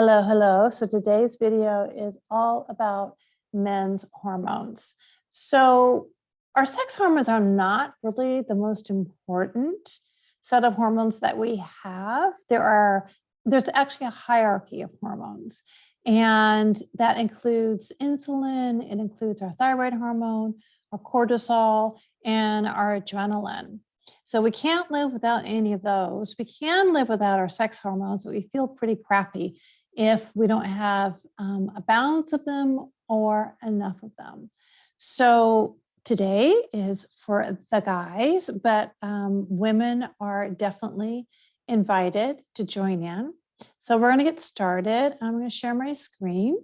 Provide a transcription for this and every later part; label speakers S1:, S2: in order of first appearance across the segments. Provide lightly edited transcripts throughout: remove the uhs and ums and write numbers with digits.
S1: Hello, hello. So today's video is all about men's hormones. So our sex hormones are not really the most important set of hormones that we have. There's actually a hierarchy of hormones, and that includes insulin, it includes our thyroid hormone, our cortisol, and our adrenaline. So we can't live without any of those. We can live without our sex hormones, but we feel pretty crappy if we don't have a balance of them or enough of them. So today is for the guys, but women are definitely invited to join in. So we're going to get started. I'm going to share my screen.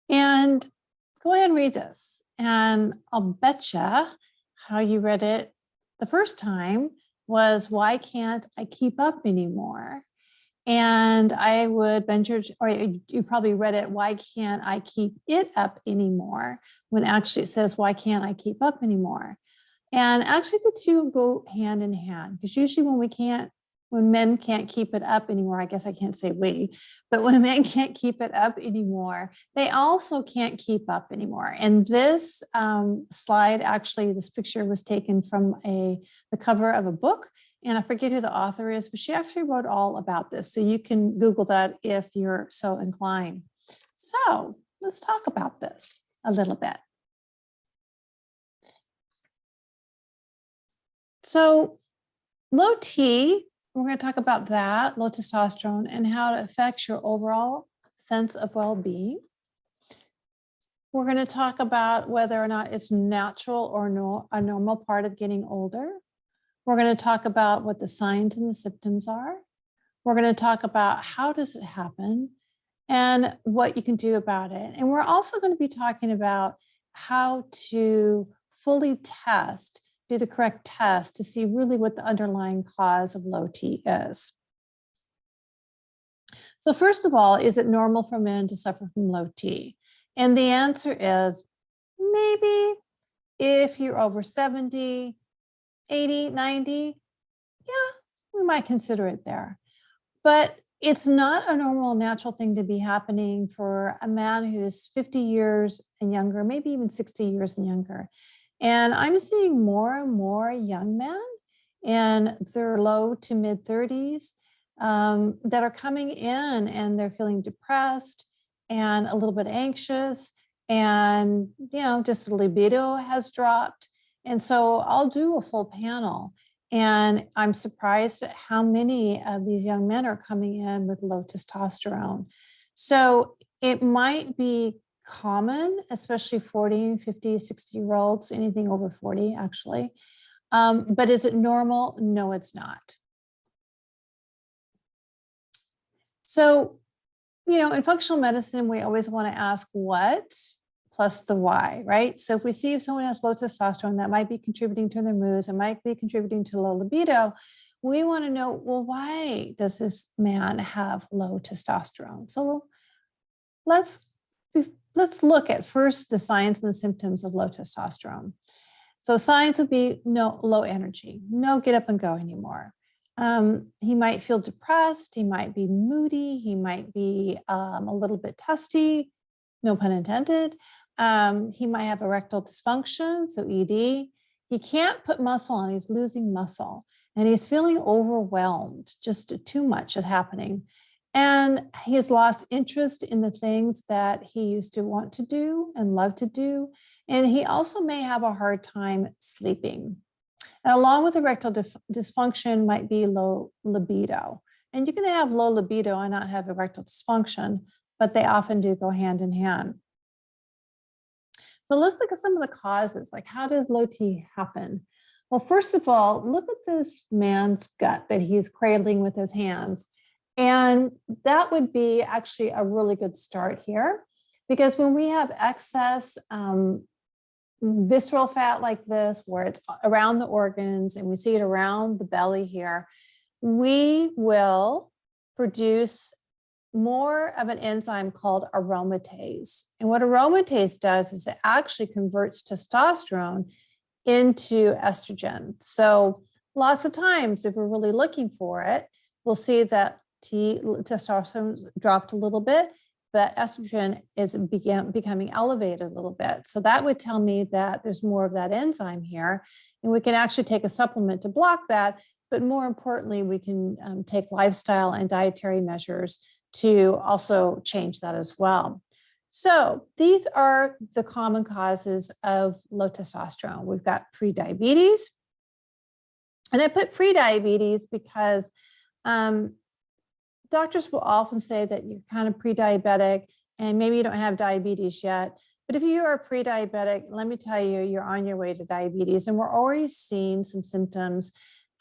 S1: And go ahead and read this. And I'll betcha how you read it the first time was, why can't I keep up anymore? And I would venture, or you probably read it, why can't I keep it up anymore? When actually it says, why can't I keep up anymore? And actually the two go hand in hand, because usually when men can't keep it up anymore, I guess I can't say we, but when men can't keep it up anymore, they also can't keep up anymore. And this slide, actually, this picture was taken from the cover of a book, and I forget who the author is, but she actually wrote all about this. So you can Google that if you're so inclined. So let's talk about this a little bit. So low T, we're going to talk about that, low testosterone, and how it affects your overall sense of well-being. We're going to talk about whether or not it's natural or a normal part of getting older. We're going to talk about what the signs and the symptoms are. We're going to talk about how does it happen and what you can do about it. And we're also going to be talking about how to fully do the correct test to see really what the underlying cause of low T is. So first of all, is it normal for men to suffer from low T? And the answer is maybe if you're over 70, 80, 90, yeah, we might consider it there. But it's not a normal, natural thing to be happening for a man who's 50 years and younger, maybe even 60 years and younger. And I'm seeing more and more young men in their low to mid 30s that are coming in and they're feeling depressed and a little bit anxious, and just the libido has dropped. And so I'll do a full panel, and I'm surprised at how many of these young men are coming in with low testosterone. So it might be common, especially 40, 50, 60-year-olds, anything over 40, actually. But is it normal? No, it's not. So, in functional medicine, we always want to ask what plus the why, right? So if we see if someone has low testosterone, that might be contributing to their moods, it might be contributing to low libido. We want to know, well, why does this man have low testosterone? So let's look at first the signs and the symptoms of low testosterone. So signs would be low energy, no get up and go anymore. He might feel depressed, he might be moody, he might be a little bit testy, no pun intended. He might have erectile dysfunction, so ED. He can't put muscle on, he's losing muscle, and he's feeling overwhelmed, just too much is happening. And he's lost interest in the things that he used to want to do and love to do. And he also may have a hard time sleeping. And along with erectile dysfunction might be low libido. And you can have low libido and not have erectile dysfunction, but they often do go hand in hand. So let's look at some of the causes, like how does low T happen? Well, first of all, look at this man's gut that he's cradling with his hands. And that would be actually a really good start here, because when we have excess visceral fat like this, where it's around the organs and we see it around the belly here, we will produce more of an enzyme called aromatase. And what aromatase does is it actually converts testosterone into estrogen. So lots of times, if we're really looking for it, we'll see that testosterone dropped a little bit, but estrogen is becoming elevated a little bit. So that would tell me that there's more of that enzyme here, and we can actually take a supplement to block that. But more importantly, we can take lifestyle and dietary measures to also change that as well. So these are the common causes of low testosterone. We've got prediabetes. And I put prediabetes because doctors will often say that you're kind of pre-diabetic and maybe you don't have diabetes yet. But if you are pre-diabetic, let me tell you, you're on your way to diabetes. And we're already seeing some symptoms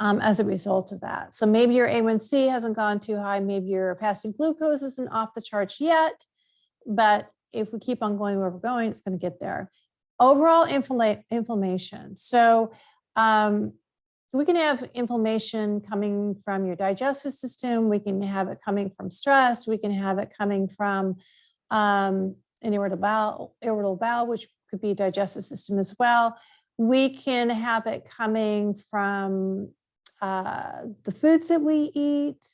S1: as a result of that. So maybe your A1C hasn't gone too high. Maybe your fasting glucose isn't off the charts yet. But if we keep on going where we're going, it's going to get there. Overall inflammation. So we can have inflammation coming from your digestive system. We can have it coming from stress. We can have it coming from an irritable bowel, which could be digestive system as well. We can have it coming from the foods that we eat.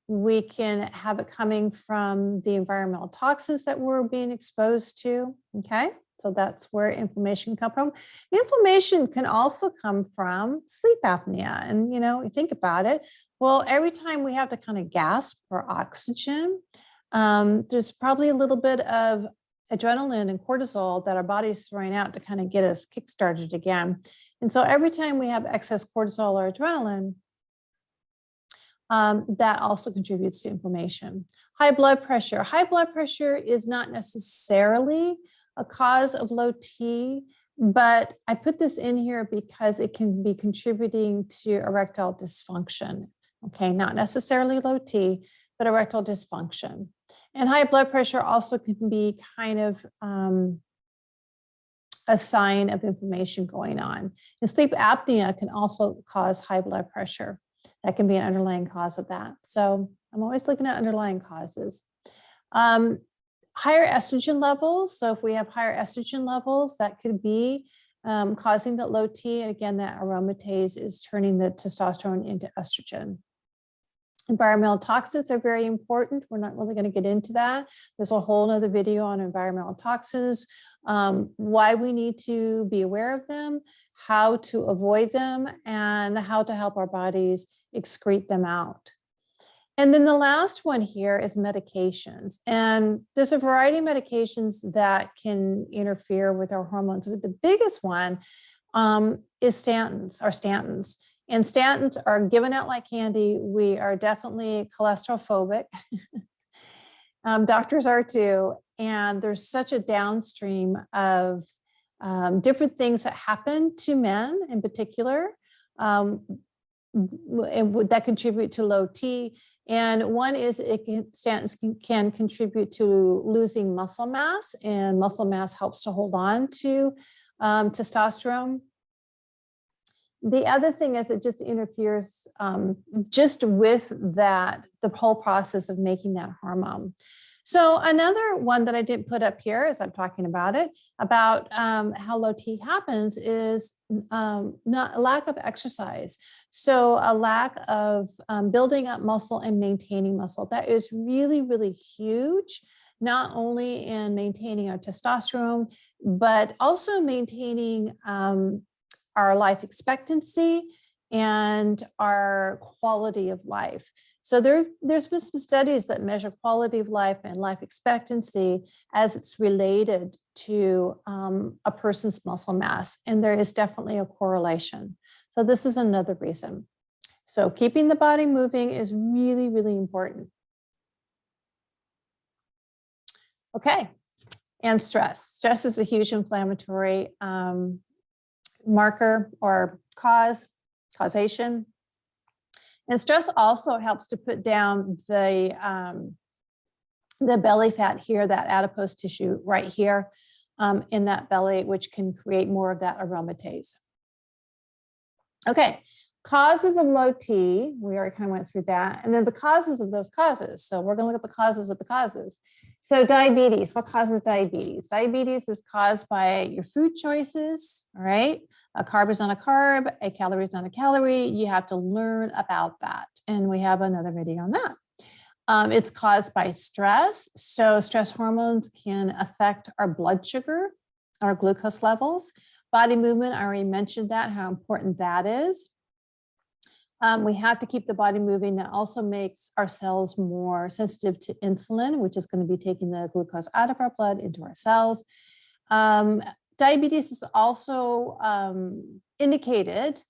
S1: We can have it coming from the environmental toxins that we're being exposed to. Okay, so that's where inflammation can come from. Inflammation can also come from sleep apnea. And, you know, you think about it. Well, every time we have to kind of gasp for oxygen, there's probably a little bit of adrenaline and cortisol that our body's throwing out to kind of get us kickstarted again. And so every time we have excess cortisol or adrenaline, that also contributes to inflammation. High blood pressure. High blood pressure is not necessarily a cause of low T, but I put this in here because it can be contributing to erectile dysfunction. Okay, not necessarily low T, but erectile dysfunction. And high blood pressure also can be kind of a sign of inflammation going on. And sleep apnea can also cause high blood pressure. That can be an underlying cause of that. So I'm always looking at underlying causes. Higher estrogen levels. So if we have higher estrogen levels, that could be causing that low T. And again, that aromatase is turning the testosterone into estrogen. Environmental toxins are very important. We're not really going to get into that. There's a whole nother video on environmental toxins, why we need to be aware of them, how to avoid them, and how to help our bodies excrete them out. And then the last one here is medications. And there's a variety of medications that can interfere with our hormones. But the biggest one is statins. And statins are given out like candy. We are definitely cholesterol phobic. Doctors are too. And there's such a downstream of different things that happen to men in particular that contribute to low T. And one is statins can contribute to losing muscle mass, and muscle mass helps to hold on to testosterone. The other thing is it just interferes just with that, the whole process of making that hormone. So another one that I didn't put up here as I'm talking about it, about how low T happens is not a lack of exercise. So a lack of building up muscle and maintaining muscle. That is really, really huge, not only in maintaining our testosterone, but also maintaining our life expectancy and our quality of life. So there's been some studies that measure quality of life and life expectancy as it's related to a person's muscle mass. And there is definitely a correlation. So this is another reason. So keeping the body moving is really, really important. Okay, and stress. Stress is a huge inflammatory marker or causation. And stress also helps to put down the belly fat here, that adipose tissue right here in that belly, which can create more of that aromatase. Okay, causes of low T, we already kind of went through that. And then the causes of those causes. So we're going to look at the causes of the causes. So diabetes, what causes diabetes? Diabetes is caused by your food choices, all right? A carb is not a carb, a calorie is not a calorie. You have to learn about that. And we have another video on that. It's caused by stress. So stress hormones can affect our blood sugar, our glucose levels. Body movement, I already mentioned that, how important that is. We have to keep the body moving. That also makes our cells more sensitive to insulin, which is going to be taking the glucose out of our blood into our cells. Diabetes is also indicated,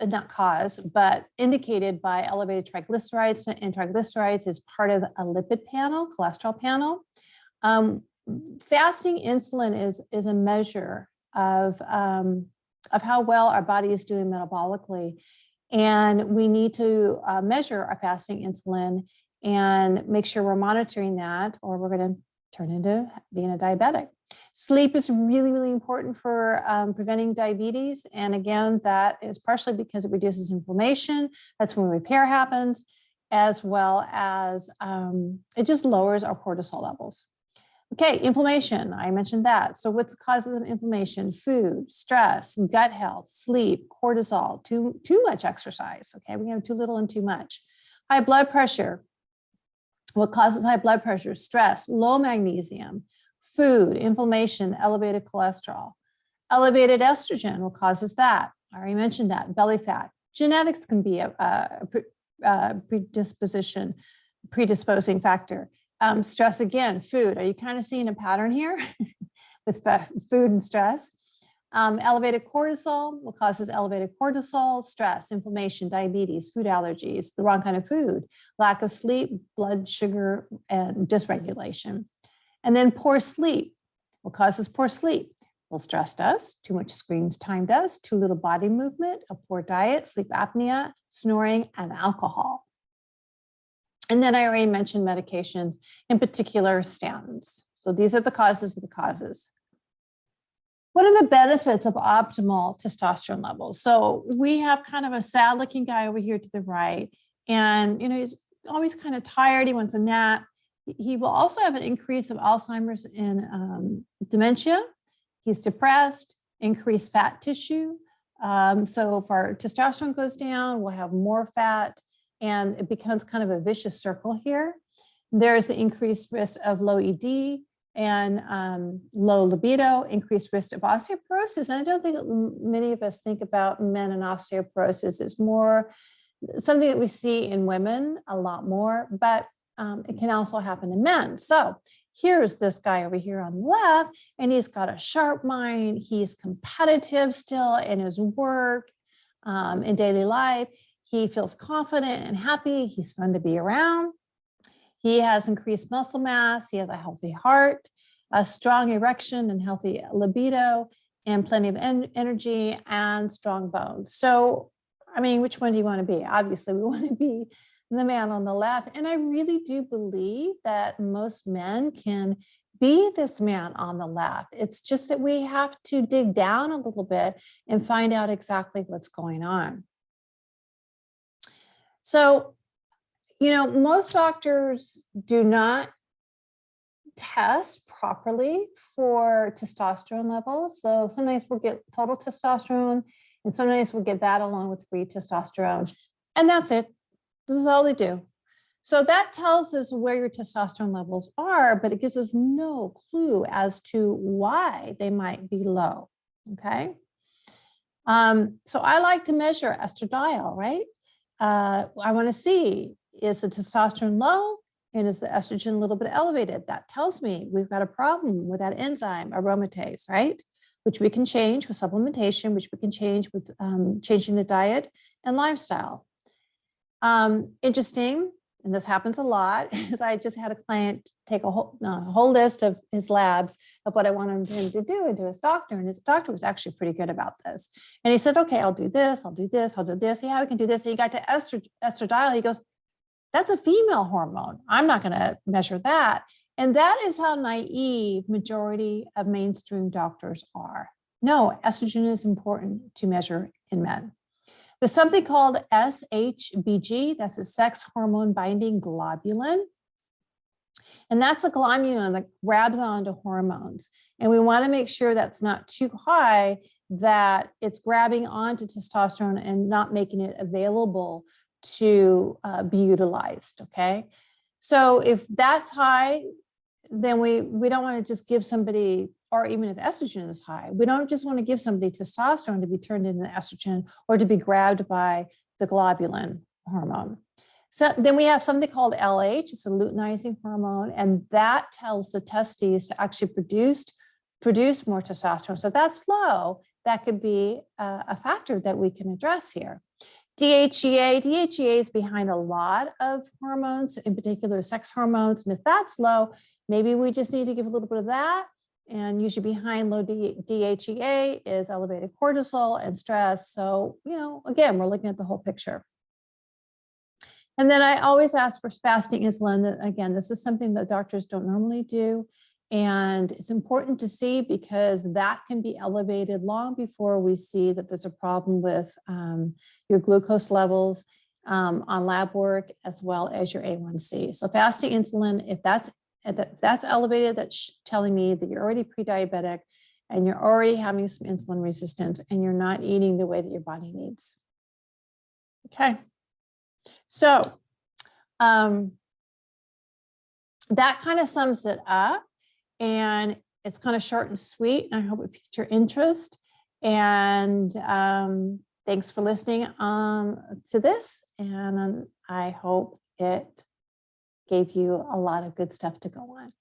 S1: not caused, but indicated by elevated triglycerides, and triglycerides is part of a lipid panel, cholesterol panel. Fasting insulin is a measure of how well our body is doing metabolically. And we need to measure our fasting insulin and make sure we're monitoring that, or we're going to turn into being a diabetic. Sleep is really, really important for preventing diabetes. And again, that is partially because it reduces inflammation. That's when repair happens, as well as it just lowers our cortisol levels. Okay, inflammation, I mentioned that. So what's the causes of inflammation? Food, stress, gut health, sleep, cortisol, too much exercise. Okay, we have too little and too much. High blood pressure. What causes high blood pressure? Stress, low magnesium, food, inflammation, elevated cholesterol. Elevated estrogen, what causes that? I already mentioned that. Belly fat. Genetics can be a predisposing factor. Stress again, food. Are you kind of seeing a pattern here with food and stress? Elevated cortisol, what causes elevated cortisol? Stress, inflammation, diabetes, food allergies, the wrong kind of food, lack of sleep, blood sugar, and dysregulation. And then poor sleep. What causes poor sleep? Well, stress does, too much screen time does, too little body movement, a poor diet, sleep apnea, snoring, and alcohol. And then I already mentioned medications, in particular statins. So these are the causes of the causes. What are the benefits of optimal testosterone levels? So we have kind of a sad looking guy over here to the right, and he's always kind of tired. He wants a nap. He will also have an increase of Alzheimer's and dementia. He's depressed, increased fat tissue. So if our testosterone goes down, we'll have more fat, and it becomes kind of a vicious circle here. There's the increased risk of low ED and low libido, increased risk of osteoporosis. And I don't think many of us think about men and osteoporosis. It's more something that we see in women a lot more, but it can also happen in men. So here's this guy over here on the left, and he's got a sharp mind. He's competitive still in his work, in daily life. He feels confident and happy. He's fun to be around. He has increased muscle mass. He has a healthy heart, a strong erection and healthy libido, and plenty of energy and strong bones. So, I mean, which one do you want to be? Obviously, we want to be the man on the left. And I really do believe that most men can be this man on the left. It's just that we have to dig down a little bit and find out exactly what's going on. So, most doctors do not test properly for testosterone levels. So sometimes we'll get total testosterone, and sometimes we'll get that along with free testosterone. And that's it. This is all they do. So that tells us where your testosterone levels are, but it gives us no clue as to why they might be low. Okay. So I like to measure estradiol, right? I want to see, is the testosterone low and is the estrogen a little bit elevated? That tells me we've got a problem with that enzyme aromatase, right? Which we can change with supplementation, which we can change with changing the diet and lifestyle. Interesting, and this happens a lot, is I just had a client take a whole list of his labs of what I wanted him to do and to his doctor, and his doctor was actually pretty good about this. And he said, okay, I'll do this, I'll do this, I'll do this. Yeah, we can do this. And he got to estradiol. He goes, that's a female hormone. I'm not going to measure that. And that is how naive majority of mainstream doctors are. No, estrogen is important to measure in men. There's something called SHBG, that's a sex hormone binding globulin. And that's a globulin that grabs onto hormones. And we want to make sure that's not too high that it's grabbing onto testosterone and not making it available to be utilized. Okay. So if that's high, then we don't want to just give somebody, or even if estrogen is high, we don't just want to give somebody testosterone to be turned into estrogen or to be grabbed by the globulin hormone. So then we have something called LH, it's a luteinizing hormone, and that tells the testes to actually produce more testosterone. So if that's low, that could be a factor that we can address here. DHEA is behind a lot of hormones, in particular sex hormones. And if that's low, maybe we just need to give a little bit of that. And usually behind low DHEA is elevated cortisol and stress. So, again, we're looking at the whole picture. And then I always ask for fasting insulin. Again, this is something that doctors don't normally do. And it's important to see because that can be elevated long before we see that there's a problem with your glucose levels on lab work, as well as your A1C. So fasting insulin, if that's elevated, that's telling me that you're already pre-diabetic and you're already having some insulin resistance and you're not eating the way that your body needs. Okay. So that kind of sums it up. And it's kind of short and sweet. And I hope it piqued your interest. And thanks for listening to this. And I hope it gave you a lot of good stuff to go on.